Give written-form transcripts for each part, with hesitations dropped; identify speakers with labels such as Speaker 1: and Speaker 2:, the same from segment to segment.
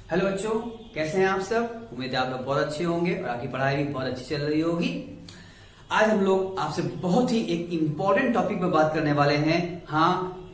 Speaker 1: Hello बच्चों, कैसे हैं आप सब। उम्मीद है आप लोग बहुत अच्छे होंगे और आपकी पढ़ाई भी बहुत अच्छी चल रही होगी। आज हम लोग आपसे बहुत ही एक इम्पोर्टेंट टॉपिक पर बात करने वाले हैं। हाँ,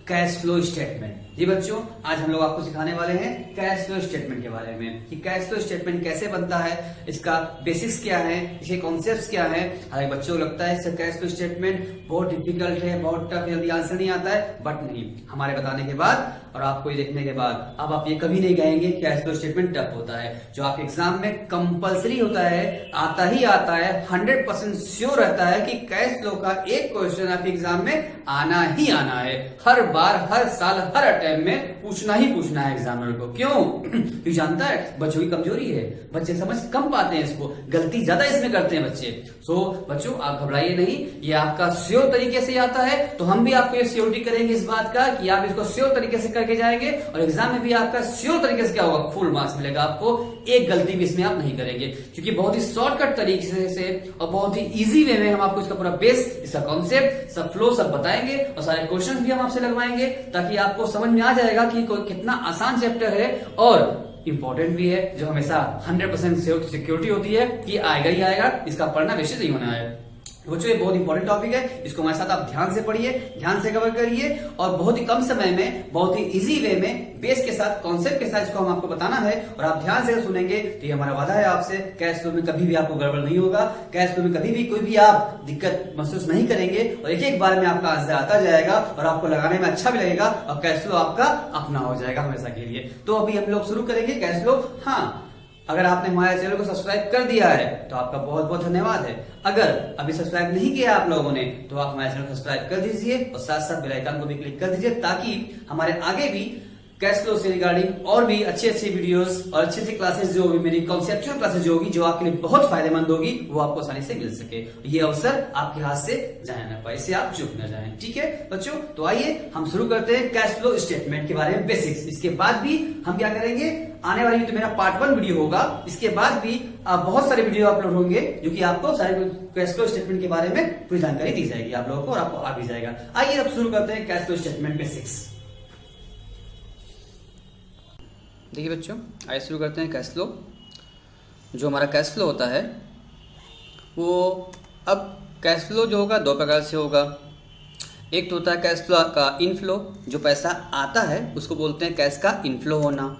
Speaker 1: कैश फ्लो स्टेटमेंट। जी बच्चों, आज हम लोग आपको सिखाने वाले हैं कैश फ्लो स्टेटमेंट के बारे में कि कैश फ्लो स्टेटमेंट कैसे बनता है, इसका बेसिक्स क्या है, इसके कॉन्सेप्ट्स क्या है। हर बच्चों को लगता है इसका कैश फ्लो स्टेटमेंट बहुत डिफिकल्ट है, बहुत टफ, जल्दी आंसर नहीं आता है, बट नहीं, हमारे बताने के बाद और आपको ये देखने के बाद अब आप ये कभी नहीं कहेंगे कैश फ्लो स्टेटमेंट टफ होता है। जो आपके एग्जाम में कंपलसरी होता है, आता ही आता है, 100% श्योर रहता है कि कैश फ्लो का एक क्वेश्चन आपके एग्जाम में आना ही आना है। हर बार, हर साल, हर अटेम्प्ट में पूछना ही पूछना है एग्जामिनर को। क्यों? क्योंकि जानता है बच्चों की कमजोरी है, बच्चे समझ कम पाते हैं इसको, गलती ज्यादा इसमें करते हैं बच्चे। सो बच्चों, आप घबराइए नहीं, ये आपका श्योर तरीके से आता है तो हम भी आपको ये श्योरिटी करेंगे इस बात का कि आप इसको श्योर तरीके से करके जाएंगे और एग्जाम में भी आपका श्योर तरीके से क्या होगा, फुल मार्क्स मिलेगा आपको। एक गलती भी इसमें आप नहीं करेंगे क्योंकि बहुत ही शॉर्टकट तरीके से और बहुत ही इजी वे में हम आपको इसका पूरा बेस, इसका कॉन्सेप्ट, सब फ्लो सब बताएंगे और सारे क्वेश्चन भी हम आपसे लगवाएंगे ताकि आपको समझ में आ जाएगा कि कोई कितना आसान चैप्टर है और इंपॉर्टेंट भी है, जो हमेशा 100% सिक्योरिटी होती है कि आएगा ही आएगा, इसका पढ़ना वैसे नहीं होना है। बच्चों, ये बहुत इंपॉर्टेंट टॉपिक है, इसको हमारे साथ आप ध्यान से पढ़िए, ध्यान से कवर करिए और बहुत ही कम समय में, बहुत ही इजी वे में, बेस के साथ, कॉन्सेप्ट के साथ इसको हम आपको बताना है और आप ध्यान से सुनेंगे तो ये हमारा वादा है आपसे। कैश फ्लो में कभी भी आपको गड़बड़ नहीं होगा, कैश फ्लो में कभी भी कोई भी आप दिक्कत महसूस नहीं करेंगे और एक एक बार में आपका आंसर आता जाएगा और आपको लगाने में अच्छा भी लगेगा और कैश फ्लो आपका अपना हो जाएगा हमेशा के लिए। तो अभी हम लोग शुरू करेंगे कैश फ्लो। हाँ, अगर आपने हमारे चैनल को सब्सक्राइब कर दिया है तो आपका बहुत बहुत धन्यवाद है। अगर अभी सब्सक्राइब नहीं किया आप लोगों ने तो आप हमारे चैनल को सब्सक्राइब कर दीजिए और साथ साथ बेल आइकन को भी क्लिक कर दीजिए ताकि हमारे आगे भी कैश फ्लो से रिगार्डिंग और भी अच्छी अच्छी वीडियोस और अच्छी अच्छी क्लासेस जो होगी, मेरी कॉन्सेप्चुअल क्लासेस जो होगी, जो आपके लिए बहुत फायदेमंद होगी, वो आपको आसानी से मिल सके। ये अवसर आपके हाथ से जाए ना पाए, इससे आप चूक न जाएं। ठीक है बच्चों, तो आइए हम शुरू करते हैं कैश फ्लो स्टेटमेंट के बारे में बेसिक्स। इसके बाद भी हम क्या करेंगे, आने वाली तो मेरा पार्ट 1 वीडियो होगा, इसके बाद भी बहुत सारे वीडियो अपलोड होंगे जो कि आपको सारे कैश फ्लो स्टेटमेंट के बारे में पूरी जानकारी दी जाएगी आप लोगों को और आपको आ भी जाएगा। आइए अब शुरू करते हैं कैश फ्लो स्टेटमेंट बेसिक्स। देखिए बच्चों, आइए शुरू करते हैं कैश फ्लो। जो हमारा कैश फ्लो होता है वो, अब कैश फ्लो जो होगा दो प्रकार से होगा। एक तो होता है कैश फ्लो का इनफ्लो, जो पैसा आता है उसको बोलते हैं कैश का इनफ्लो होना,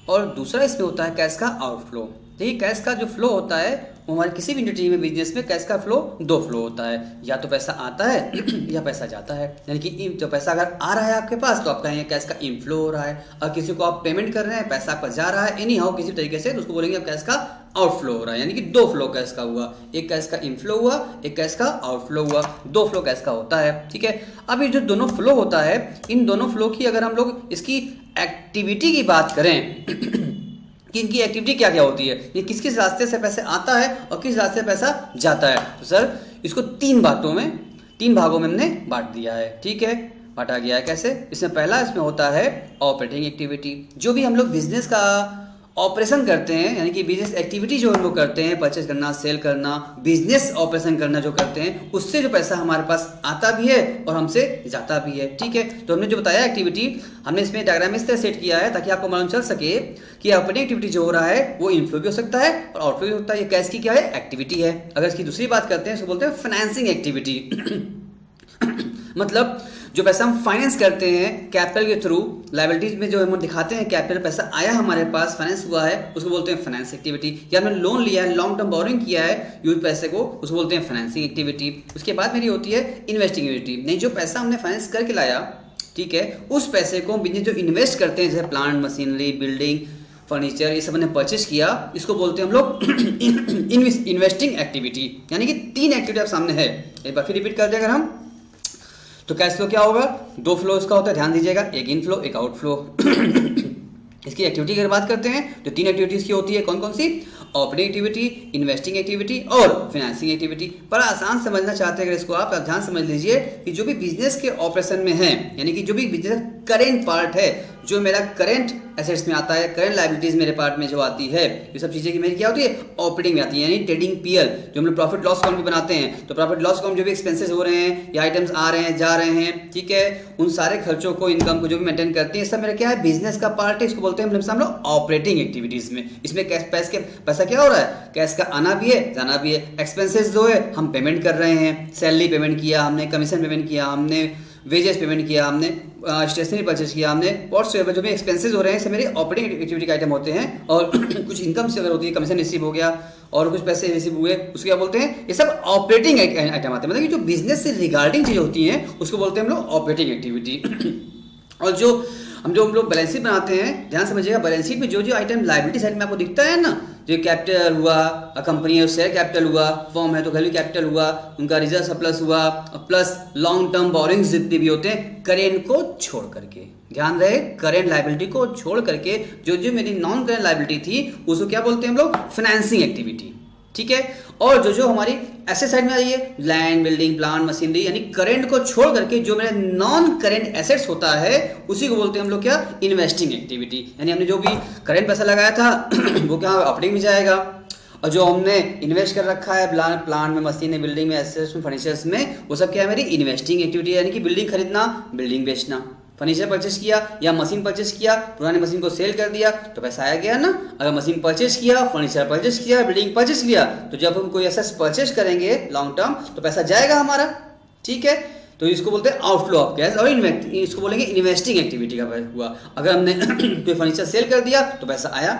Speaker 1: और दूसरा इसमें होता है कैश का आउटफ्लो। देखिए, कैश का जो फ्लो होता है वो हमारे किसी भी इंडस्ट्री में, बिजनेस में कैश का फ्लो दो फ्लो होता है, या तो पैसा आता है या पैसा जाता है। यानी कि जो पैसा अगर आ रहा है आपके पास तो आप कहेंगे कैश का इनफ्लो हो रहा है, और किसी को आप पेमेंट कर रहे हैं, पैसा आपका जा रहा है एनी हाउ किसी तरीके से, तो उसको बोलेंगे आप कैश का आउटफ्लो हो रहा है। यानी कि दो फ्लो कैश का हुआ, एक कैश का इनफ्लो हुआ, एक कैश का आउटफ्लो हुआ, दो फ्लो कैश का होता है। ठीक है, अब ये जो दोनों फ्लो होता है, इन दोनों फ्लो की अगर हम लोग इसकी एक्टिविटी की बात करें कि इनकी एक्टिविटी क्या क्या होती है, ये किस किस रास्ते से पैसे आता है और किस रास्ते से पैसा जाता है, तो सर इसको तीन भागों में हमने बांट दिया है। ठीक है, बांटा गया है कैसे। इसमें पहला इसमें होता है ऑपरेटिंग एक्टिविटी, जो भी हम लोग बिजनेस का ऑपरेशन करते हैं, यानी कि बिजनेस एक्टिविटी जो हम लोग करते हैं, परचेज करना, सेल करना, बिजनेस ऑपरेशन करना जो करते हैं, उससे जो पैसा हमारे पास आता भी है और हमसे जाता भी है। ठीक है, तो हमने जो बताया एक्टिविटी, हमने इसमें डायग्राम इस तरह सेट किया है ताकि आपको मालूम चल सके कि ऑपरेटिंग एक्टिविटी जो हो रहा है वो इनफ्लो भी हो सकता है और आउटफ्लो भी हो सकता है। ये कैश की क्या है, एक्टिविटी है। अगर इसकी दूसरी बात करते हैं इसको बोलते हैं फाइनेंसिंग एक्टिविटी मतलब जो पैसा हम फाइनेंस करते हैं कैपिटल के थ्रू, लायबिलिटीज में जो हम दिखाते हैं कैपिटल पैसा आया हमारे पास, फाइनेंस हुआ है, उसको बोलते हैं फाइनेंस एक्टिविटी। या हमने लोन लिया है, लॉन्ग टर्म बोरिंग किया है यूज पैसे को, उसको बोलते हैं फाइनेंसिंग एक्टिविटी। उसके बाद मेरी होती है इन्वेस्टिंग एक्टिविटी। नहीं, जो पैसा हमने फाइनेंस करके लाया, ठीक है, उस पैसे को बिजनेस जो इन्वेस्ट करते हैं, जैसे प्लांट, मशीनरी, बिल्डिंग, फर्नीचर, ये सब हमने परचेज किया, इसको बोलते हैं हम लोग इन्वेस्टिंग एक्टिविटी। यानी कि तीन एक्टिविटी आप सामने है। एक बार फिर रिपीट कर दें अगर हम, तो कैश फ्लो क्या होगा, दो फ्लो इसका होता है, ध्यान दीजिएगा, एक इनफ्लो एक आउटफ्लो। इसकी एक्टिविटी की अगर बात करते हैं तो तीन एक्टिविटीज की होती है, कौन कौन सी, ऑपरेटिंग एक्टिविटी, इन्वेस्टिंग एक्टिविटी और फाइनेंसिंग एक्टिविटी। पर आसान समझना चाहते हैं अगर इसको आप ध्यान समझ लीजिए कि जो भी बिजनेस के ऑपरेशन में है, यानी कि जो भी बिजनेस करेंट पार्ट है, जो मेरा करंट एसेट्स में आता है, करंट लायबिलिटीज मेरे पार्ट में जो आती है, ये सब चीजें की मेरी क्या होती है, ऑपरेटिंग में आती है, यानी ट्रेडिंग पीएल जो हम लोग प्रॉफिट लॉस अकाउंट भी बनाते हैं। तो प्रॉफिट लॉस अकाउंट जो भी एक्सपेंसेस हो रहे हैं या आइटम्स आ रहे हैं जा रहे हैं, ठीक है, उन सारे खर्चों को, इनकम को जो भी मेंटेन करती है, सब मेरा क्या है, बिजनेस का पार्ट है। इसको बोलते हैं हम लोग ऑपरेटिंग एक्टिविटीज में। इसमें कैश पैसा क्या हो रहा है, कैश का आना भी है जाना भी है। एक्सपेंसेस जो है हम पेमेंट कर रहे हैं, सैलरी पेमेंट किया हमने, कमीशन पेमेंट किया हमने, वेजेस पेमेंट किया हमने, स्टेशनरी परचेज किया हमने, व्हाट्सएवर जो भी एक्सपेंसेस हो रहे हैं सब मेरे ऑपरेटिंग एक्टिविटी का आइटम होते हैं। और कुछ इनकम से अगर होती है, कमीशन रिसीव हो गया और कुछ पैसे रिसीव हुए, उसको क्या बोलते हैं, ये सब ऑपरेटिंग आइटम आते हैं। मतलब कि जो बिजनेस से रिगार्डिंग चीजें होती हैं उसको बोलते हैं हम लोग ऑपरेटिंग एक्टिविटी। और जो हम लोग बैलेंस शीट बनाते हैं, ध्यान समझिएगा, बैलेंस शीट में जो जो लायबिलिटी साइड में आपको दिखता है ना, जो कैपिटल हुआ, कंपनी है शेयर कैपिटल हुआ, फॉर्म है तो वैल्यू कैपिटल हुआ, उनका रिजर्व सरप्लस हुआ, प्लस लॉन्ग टर्म बोरिंग्स जितने भी होते हैं, करेंट को छोड़ करके, ध्यान रहे, करेंट लायबिलिटी को छोड़ करके जो जो मेरी नॉन करेंट लायबिलिटी थी उसको क्या बोलते हैं हम लोग, फाइनेंसिंग एक्टिविटी, ठीक है। और जो जो हमारी एसेट साइड में आई है, लैंड, बिल्डिंग, प्लांट, मशीनरी, यानी करंट को छोड़ करके जो मेरे नॉन करंट एसेट्स होता है उसी को बोलते हैं हम लोग क्या, इन्वेस्टिंग एक्टिविटी। यानी हमने जो भी करंट पैसा लगाया था वो क्या ऑपरेटिंग में जाएगा, और जो हमने इन्वेस्ट कर रखा है प्लांट में, मशीन में, बिल्डिंग में, एसेट्स में, फर्नीचर्स में, वो सब क्या है, मेरी इन्वेस्टिंग एक्टिविटी। यानी कि बिल्डिंग खरीदना, बिल्डिंग बेचना, फर्नीचर परचेस किया या मशीन परचेस किया, पुरानी मशीन को सेल कर दिया तो पैसा आया गया ना। अगर मशीन परचेस किया, फर्नीचर परचेस किया, बिल्डिंग परचेस किया, तो जब हम कोई एसेट्स परचेस करेंगे लॉन्ग टर्म तो पैसा जाएगा हमारा, ठीक है। तो इसको बोलते हैं आउटफ्लो ऑफ कैश, और इसको बोलेंगे इन्वेस्टिंग एक्टिविटी का हुआ। अगर हमने कोई फर्नीचर सेल कर दिया तो पैसा आया,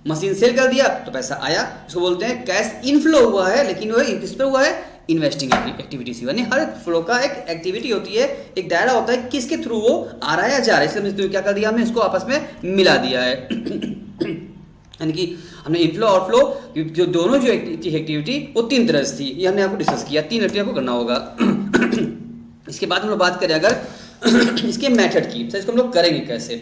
Speaker 1: मशीन सेल कर दिया तो पैसा आया, इसको बोलते हैं कैश इनफ्लो हुआ है, लेकिन वो किस पे हुआ है, इन्वेस्टिंग एक्टिविटी। यानी हर फ्लो का एक एक्टिविटी होती है, एक दायरा होता है किसके थ्रू वो आ रहा है या जा रहा है, इसलिए क्या कर दिया हमने, इसको आपस में मिला दिया है। यानी कि हमने इनफ्लो आउटफ्लो जो दोनों जो एक्टिविटी वो 3 तरह से थी, ये हमने आपको डिस्कस किया, 3 एक्टिविटी आपको करना होगा। इसके बाद हम लोग बात करें अगर इसके मेथड की, इसको हम लोग करेंगे कैसे,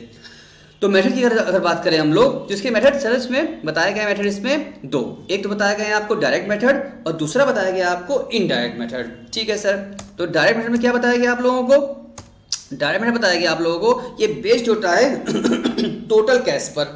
Speaker 1: तो मेथड की अगर बात करें हम लोग, तो इसके मेथड सर इसमें बताया गया मेथड इसमें 2, एक तो बताया गया है आपको डायरेक्ट मेथड और दूसरा बताया गया आपको इनडायरेक्ट मेथड, ठीक है सर। तो डायरेक्ट मेथड में क्या बताया गया आप लोगों को, डायरेक्ट मेथड बताया गया आप लोगों को, ये बेस्ड होता है टोटल कैश पर,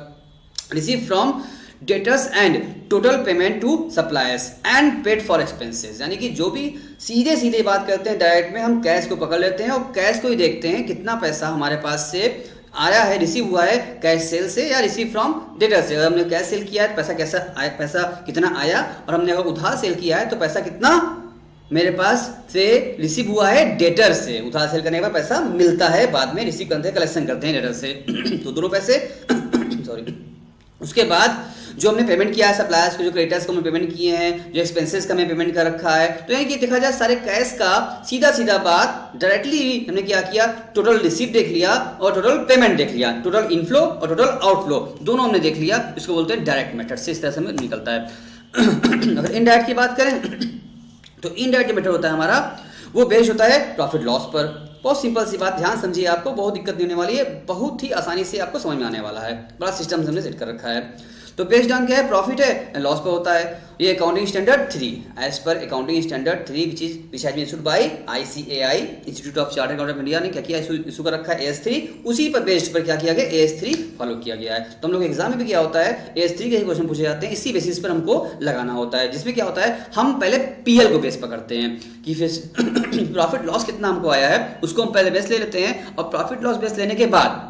Speaker 1: receive from debtors and total payment to suppliers and paid for expenses. यानी कि जो भी सीधे सीधे बात करते हैं डायरेक्ट में, हम कैश को पकड़ लेते हैं और कैश को ही देखते हैं कितना पैसा हमारे पास से आया है, रिसीव हुआ है कैश सेल से या रिसीव फ्रॉम डेटर से। अगर हमने कैश सेल किया है पैसा कैसा आया, पैसा कितना आया, और हमने अगर उधार सेल किया है तो पैसा कितना मेरे पास से रिसीव हुआ है डेटर से। उधार सेल करने के बाद पैसा मिलता है, बाद में रिसीव करते हैं, कलेक्शन करते हैं डेटर से। तो दोनों पैसे सॉरी। उसके बाद जो हमने पेमेंट किया है सप्लायर्स को, जो क्रेडिटर्स को हमने पेमेंट किए हैं, जो एक्सपेंसेस का हमने पेमेंट कर रखा है, तो यानी कि देखा जाए सारे कैश का सीधा सीधा बात डायरेक्टली हमने क्या किया, टोटल रिसीव देख लिया और टोटल पेमेंट देख लिया, टोटल इनफ्लो और टोटल आउटफ्लो दोनों हमने देख लिया। इसको बोलते हैं डायरेक्ट मेथड से, इस तरह से हमें निकलता है। अगर इनडायरेक्ट की बात करें तो इनडायरेक्ट मेथड होता है हमारा, वो बेस्ड होता है प्रॉफिट लॉस पर। बहुत सिंपल सी बात, ध्यान समझिए, आपको बहुत दिक्कत नहीं होने वाली है, बहुत ही आसानी से आपको समझ में आने वाला है, बड़ा सिस्टम हमने सेट कर रखा है। तो बेस्ड ऑन क्या है, प्रॉफिट है, लॉस पे होता है। ये accounting standard 3 as per accounting standard 3 which has been issued by ICAI Institute of Chartered Accountant of India ने क्या किया, इशू कर रखा है AS3, उसी पर बेस्ड पर क्या किया गया, AS3 फॉलो किया गया है। तो हम लोग एग्जाम में भी क्या होता है, AS3 के ही क्वेश्चन पूछे जाते हैं, इसी बेसिस पर हमको लगाना होता है, जिसमें क्या होता है हम पहले PL को बेस पकड़ते हैं कि फिर प्रॉफिट लॉस कितना हमको आया है उसको हम पहले बेस ले लेते हैं, और प्रॉफिट लॉस बेस लेने के बाद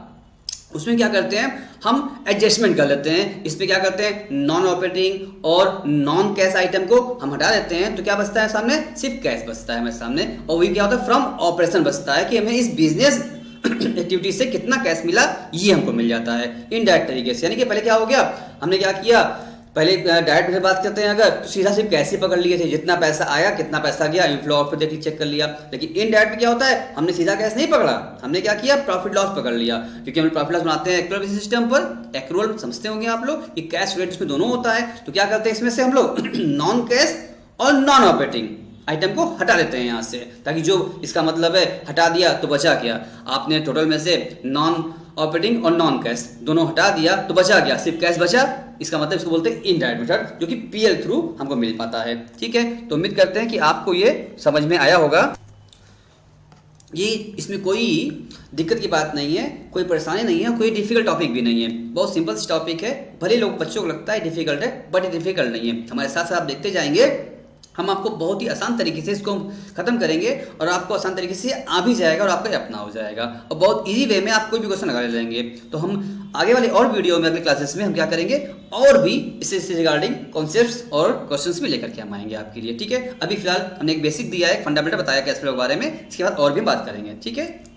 Speaker 1: उसमें क्या करते हैं हम एडजस्टमेंट कर लेते हैं। इसमें क्या करते हैं, नॉन ऑपरेटिंग और नॉन कैश आइटम को हम हटा देते हैं, तो क्या बचता है सामने, सिर्फ कैश बचता है हमारे सामने। और वही क्या होता है, फ्रॉम ऑपरेशन बचता है कि हमें इस बिजनेस एक्टिविटी से कितना कैश मिला ये हमको मिल जाता है इनडायरेक्ट तरीके से। यानी कि पहले क्या हो गया, हमने क्या किया, पहले डायरेक्ट में बात करते हैं अगर, तो सीधा सिर्फ कैश ही पकड़ लिए थे, जितना पैसा आया कितना पैसा गया, इनफ्लो आउटफ्लो देख चेक कर लिया। लेकिन इनडायरेक्ट में क्या होता है, हमने सीधा कैश नहीं पकड़ा, हमने क्या किया, प्रॉफिट लॉस पकड़ लिया, क्योंकि हम प्रॉफिट लॉस बनाते हैं एक्रूअल सिस्टम पर। एक्रूअल समझते होंगे आप लोग, ये कैश रेट उसमें दोनों होता है। तो क्या करते हैं इसमें से हम लोग नॉन कैश और नॉन ऑपरेटिंग आइटम को हटा लेते हैं यहाँ से, ताकि जो इसका मतलब है हटा दिया तो बचा क्या, आपने टोटल में से नॉन ऑपरेटिंग और नॉन कैश दोनों हटा दिया तो बचा क्या, सिर्फ कैश बचा। इसका मतलब इसको बोलते हैं इनडायरेक्ट मेथड, जो कि PL थ्रू हमको मिल पाता है। ठीक है, तो उम्मीद करते हैं कि आपको ये समझ में आया होगा। ये इसमें कोई दिक्कत की बात नहीं है, कोई परेशानी नहीं है, कोई डिफिकल्ट टॉपिक भी नहीं है, बहुत सिंपल सी टॉपिक है। भले लोग बच्चों को लगता है डिफिकल्ट है, बट ये डिफिकल्ट नहीं है। हमारे साथ साथ आप देखते जाएंगे, हम आपको बहुत ही आसान तरीके से इसको खत्म करेंगे और आपको आसान तरीके से आ भी जाएगा और आपका अपना हो जाएगा और बहुत इजी वे में आप कोई भी क्वेश्चन लगा लेंगे। तो हम आगे वाले और वीडियो में, अगले क्लासेस में हम क्या करेंगे, और भी इससे रिगार्डिंग कॉन्सेप्ट्स और क्वेश्चंस भी लेकर के हम आएंगे आपके लिए। ठीक है, अभी फिलहाल हमने एक बेसिक दिया है, एक फंडामेंटल बताया कैश फ्लो के बारे में, इसके बाद और भी बात करेंगे। ठीक है।